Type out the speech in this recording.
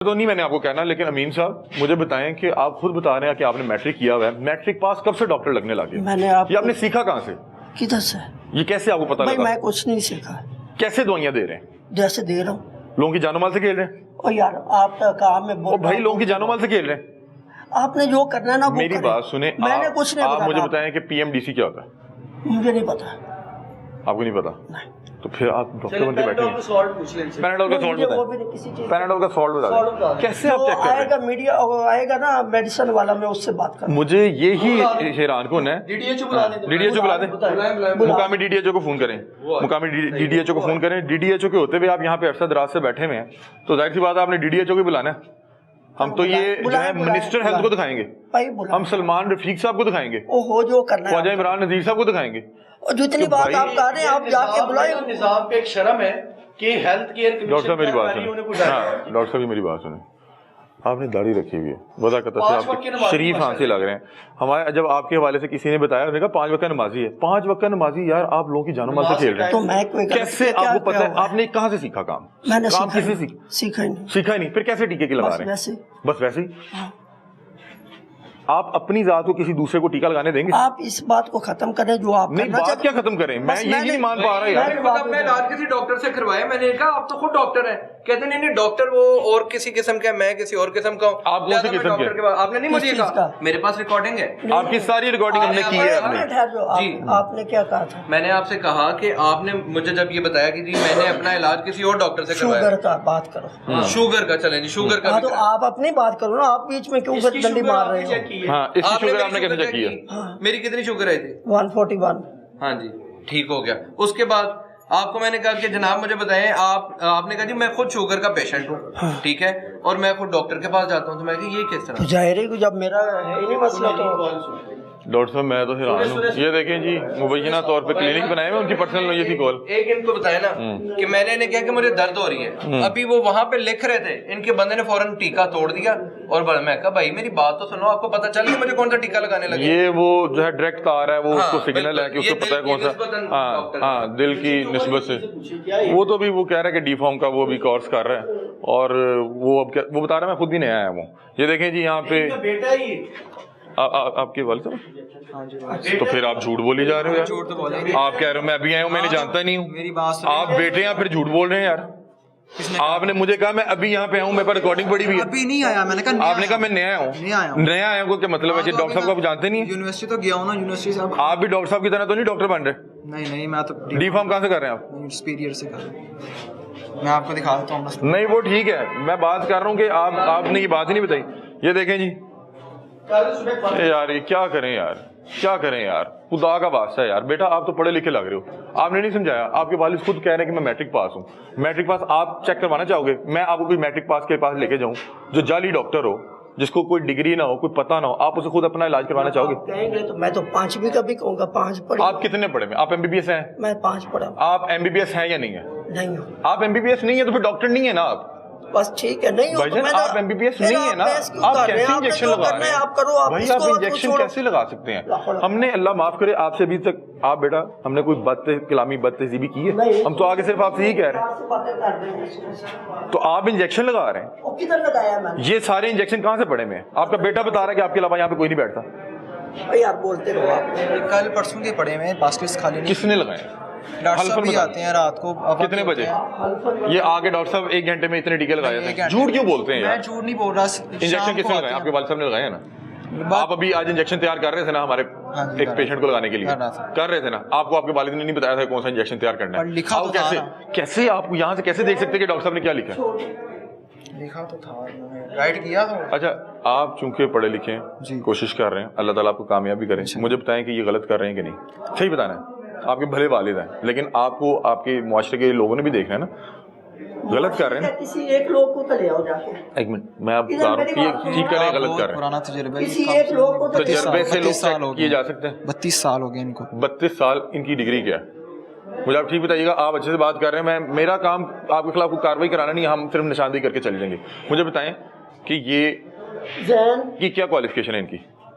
تو نہیں میں نے آپ کو کہنا، لیکن امین صاحب مجھے بتائیں کہ آپ خود بتا رہے ہیں کہ آپ نے میٹرک کیا ہوا ہے، میٹرک پاس کب سے ڈاکٹر لگنے لگے؟ میں نے یہ آپ نے سیکھا کہاں سے؟ کدھر سے؟ یہ کیسے آپ کو پتا بھائی لگا؟ میں کچھ نہیں سیکھا، کیسے دوائیاں دے رہے ہیں؟ جیسے دے رہا ہوں۔ لوگوں کی جانوں مال سے کھیل رہے ہیں؟ اور یار آپ کا کام ہے او بھائی لوگوں کی جانوں مال سے کھیل رہے ہیں؟ آپ نے جو کرنا ہے نا وہ میری کریں۔ بات سنیں، میں نے کچھ نہیں آپ مجھے بتایا، بتائیں کہ پی ایم ڈی سی کیا ہوتا ہے؟ مجھے نہیں پتا۔ آپ کو نہیں پتا؟ نہیں۔ تو پھر آپ ڈاکٹر بن کے بیٹھے ہیں؟ پیناڈول کا سالٹ مجھے وہ بتائیں، بھی نہیں کسی چیز۔ پیناڈول کا سالٹ بتا دیں، کیسے آپ جو چیک کر رہے آئے گا ہیں؟ میڈیا آئے گا نا میڈیسن والا، میں اس سے بات کروں۔ مجھے یہی حیران کن ہے، ڈی ڈی ایچ او بلا دیں، مقامی ڈی ڈی ایچ او کو فون کریں، مقامی ڈی ڈی ایچ او کو فون کریں۔ ڈی ڈی ایچ او کے ہوتے ہوئے آپ یہاں پہ عرصہ دراز سے بیٹھے ہوئے ہیں، تو ظاہر سی بات ہے آپ نے ڈی ڈی ایچ او کو بلانا ہے۔ ہم تو یہ جو ہے منسٹر ہیلتھ کو دکھائیں گے، ہم سلمان رفیق صاحب کو دکھائیں گے، وہ جو کرنا خواجہ ہے، عمران نذیر صاحب کو دکھائیں گے۔ اور جتنی بات آپ کر رہے ہیں آپ جا کے بلائیں۔ نظام پہ ایک شرم ہے کہ ہیلتھ کیئر ڈاکٹر صاحب میری بات سنیں، ہاں ڈاکٹر صاحب میری بات سنیں، آپ نے داڑھی رکھی ہوئی ہے، وضاحت سے آپ شریف ہاں سے لگ رہے ہیں۔ ہمارے جب آپ کے حوالے سے کسی نے بتایا، انہوں نے کہا 5 وقت نمازی ہے، 5 وقت نمازی، یار آپ لوگوں کی جانوں مال سے کھیل رہے ہیں۔ تو میں کوئی کیسے آپ کو پتا ہے؟ آپ نے کہاں سے سیکھا کام؟ میں نے کام کس سے سیکھا؟ سیکھا ہی نہیں، سیکھا ہی نہیں، پھر کیسے ٹیکے کے لگا رہے ہیں؟ ویسے بس ویسے ہی آپ اپنی ذات کو کسی دوسرے کو ٹیکا لگانے دیں گے؟ آپ اس بات کو ختم کریں جو آپ نہیں، کرنا بات کیا ختم کریں؟ میں یہ نہیں مان پا رہا یار۔ اپنا علاج کسی ڈاکٹر سے کروایا، میں نے کہا آپ تو خود ڈاکٹر ہیں، کہتے ہیں نہیں ڈاکٹر وہ اور کسی قسم کا ہے، میں کسی اور قسم کا ہوں۔ آپ کون سی قسم کے؟ آپ نے نہیں مجھے کہا، میرے پاس ریکارڈنگ ہے، آپ کی ساری ریکارڈنگ ہم نے کی ہے۔ آپ نے کیا کہا تھا؟ میں نے آپ سے کہا کہ آپ نے مجھے جب یہ بتایا کہ جی میں نے اپنا علاج کسی اور ڈاکٹر سے کروایا، شوگر کا بات کرو، شوگر کا چلیں جی، شوگر کا تو آپ اپنی بات کرو نا، آپ بیچ میں کیوں ڈنڈی مار رہے ہو؟ ہاں اس کی شوگر آپ نے کیسے چیک کیا؟ میری کتنی شوگر آئی تھی؟ 141۔ ہاں جی ٹھیک ہو گیا۔ اس کے بعد آپ کو میں نے کہا کہ جناب مجھے بتائیں، آپ نے کہا جی میں خود شوگر کا پیشنٹ ہوں، ٹھیک ہے، اور میں خود ڈاکٹر کے پاس جاتا ہوں، تو میں کہ یہ کس طرح؟ تو ظاہر ہے کہ جب میرا ہے نہیں مسئلہ تو ڈاکٹر صاحب میں تو حیران ہوں، یہ دیکھیں جی مبینہ طور پہ کلینک بنائے ہوئے، ان کی پرسنل یہ تھی کال۔ ایک ان کو بتایا نا کہ میں نے انہیں کہا کہ مجھے درد ہو رہی ہے، ابھی وہ وہاں پہ لکھ رہے تھے، ان کے بندے نے فوراً ٹیکا توڑ دیا، اور میں کہا بھائی میری بات تو سنو، آپ کو پتا چل گیا مجھے کون سا ٹیکا لگانے لگے؟ یہ وہ جو ہے ڈائریکٹ تار ہے، وہ اس کو سگنل ہے کہ اس کو پتا ہے کون سا، ہاں دل کی نسبت سے، وہ تو بھی وہ کہہ رہا ہے کہ ڈی فارم کا وہ بھی کورس کر رہا ہے، اور وہ اب وہ بتا رہا ہے میں خود بھی نیا آیا ہوں۔ یہ دیکھیں جی یہاں پہ آپ کے والد صاحب، تو پھر آپ جھوٹ بولی جا رہے ہو یار، آپ کہہ رہے ہو میں ابھی آیا ہوں، میں نے جانتا نہیں ہوں، آپ بیٹے ہیں پھر جھوٹ بول رہے ہیں یار۔ آپ نے مجھے کہا میں ابھی یہاں پہ آیا ہوں، میرے پاس ریکارڈنگ پڑی ہوئی ہے، ابھی نہیں آیا، میں نے کہا آپ نے کہا میں نیا آیا ہوں، نیا آیا ہوں کو کیا مطلب ہے کہ ڈاکٹر صاحب کو آپ جانتے نہیں ہیں؟ یونیورسٹی تو گیا ہوں نا، یونیورسٹی سے آپ بھی ڈاکٹر صاحب کی طرح تو نہیں ڈاکٹر بن رہے؟ نہیں میں تو ڈی فارم کہاں سے کر رہے ہیں آپ؟ سپیریئر سے کر رہا ہوں، میں آپ کو دکھا دیتا ہوں۔ نہیں وہ ٹھیک ہے، میں بات کر رہا ہوں کہ آپ نے یہ بات ہی نہیں بتائی۔ یہ دیکھیں جی یار یہ کیا کریں یار، کیا کریں یار، خدا کا واسطہ ہے یار، بیٹا آپ تو پڑھے لکھے لگ رہے ہو، آپ نے نہیں سمجھایا۔ آپ کے والد خود کہہ رہے ہیں کہ میں میٹرک پاس ہوں، میٹرک پاس آپ چیک کروانا چاہو گے؟ میں آپ کو کوئی میٹرک پاس کے پاس لے کے جاؤں جو جعلی ڈاکٹر ہو، جس کو کوئی ڈگری نہ ہو، کوئی پتہ نہ ہو، آپ اسے خود اپنا علاج کروانا چاہو گے؟ کہیں گے تو میں تو 5ویں کا بھی کہوں گا، 5 پڑھے۔ آپ کتنے پڑھے میں؟ آپ ایم بی بی ایس ہیں؟ میں 5 پڑھا آپ ایم بی بی ایس ہیں یا نہیں ہیں؟ نہیں ہوں، آپ ایم بی بی ایس نہیں ہے تو پھر ڈاکٹر نہیں ہے نا آپ؟ بس ٹھیک ہے، نہیں بھائی جان آپ ایم بی بی ایس نہیں ہے نا، آپ کیسے انجیکشن لگا رہے ہیں بھائی؟ آپ انجیکشن کیسے لگا سکتے ہیں؟ ہم نے اللہ معاف کرے آپ سے ابھی تک آپ بیٹا ہم نے کوئی کلامی بد تہذیبی کی ہے؟ ہم تو آگے صرف آپ سے یہی کہہ رہے ہیں، تو آپ انجیکشن لگا رہے ہیں؟ کدھر لگایا میں نے؟ یہ سارے انجیکشن کہاں سے پڑے میں؟ آپ کا بیٹا بتا رہا ہے کہ آپ کے علاوہ یہاں پہ کوئی نہیں بیٹھتا۔ یار بولتے رہو آپ، کل پرسوں کے پڑے میں باسکٹس خالی نہیں، کس نے لگائے؟ ڈاکٹر صاحب بھی آتے ہیں رات کو۔ کتنے بجے؟ یہ آگے ڈاکٹر صاحب 1 گھنٹے میں اتنے ٹیکے لگائے تھے، جھوٹ کیوں بولتے ہیں میں یار؟ جھوٹ نہیں بول رہا۔ انجیکشن کس نے لگایا؟ آپ کے والد صاحب نے لگایا نا؟ آپ ابھی آج انجیکشن تیار کر رہے تھے نا ہمارے ایک پیشنٹ کو لگانے کے لیے، کر رہے تھے نا؟ آپ کو آپ کے والد نے نہیں بتایا تھا کون سا انجیکشن تیار کرنا ہے؟ لکھا تو تھا، کیسے آپ یہاں سے کیسے دیکھ سکتے ہیں کہ ڈاکٹر صاحب نے کیا لکھا ہے؟ لکھا تو تھا، رائٹ کیا تھا۔ اچھا آپ چونکہ پڑھے لکھے ہیں، کوشش کر رہے ہیں، اللہ تعالیٰ آپ کو کامیابی کریں، مجھے بتائیں کہ یہ غلط کر رہے ہیں کہ نہیں؟ صحیح بتانا ہے، آپ کے بھلے والد ہیں، لیکن آپ کو آپ کے معاشرے کے لوگوں نے بھی دیکھنا ہے نا، غلط کر رہے ہیں۔ کسی ایک لوگ کو تو لے آؤ جا کے، ایک منٹ میں آپ بتا رہا ہوں کہ یہ ٹھیک کریں، غلط کر رہے ہیں۔ پرانا تجربہ، کسی ایک لوگ کو تو تجربے سے لوگ چیک کیے جا سکتے ہیں۔ 32 سال ہو گئے ان کو۔ 32 سال ان کی ڈگری کیا ہے؟ مجھے آپ ٹھیک بتائیے گا، آپ اچھے سے بات کر رہے ہیں، میرا کام آپ کے خلاف کوئی کارروائی کرانا نہیں، ہم صرف نشاندہی کر کے چلے جائیں گے۔ مجھے بتائیں کہ یہ ذہن کی کیا کوالیفکیشن ہے ان کی؟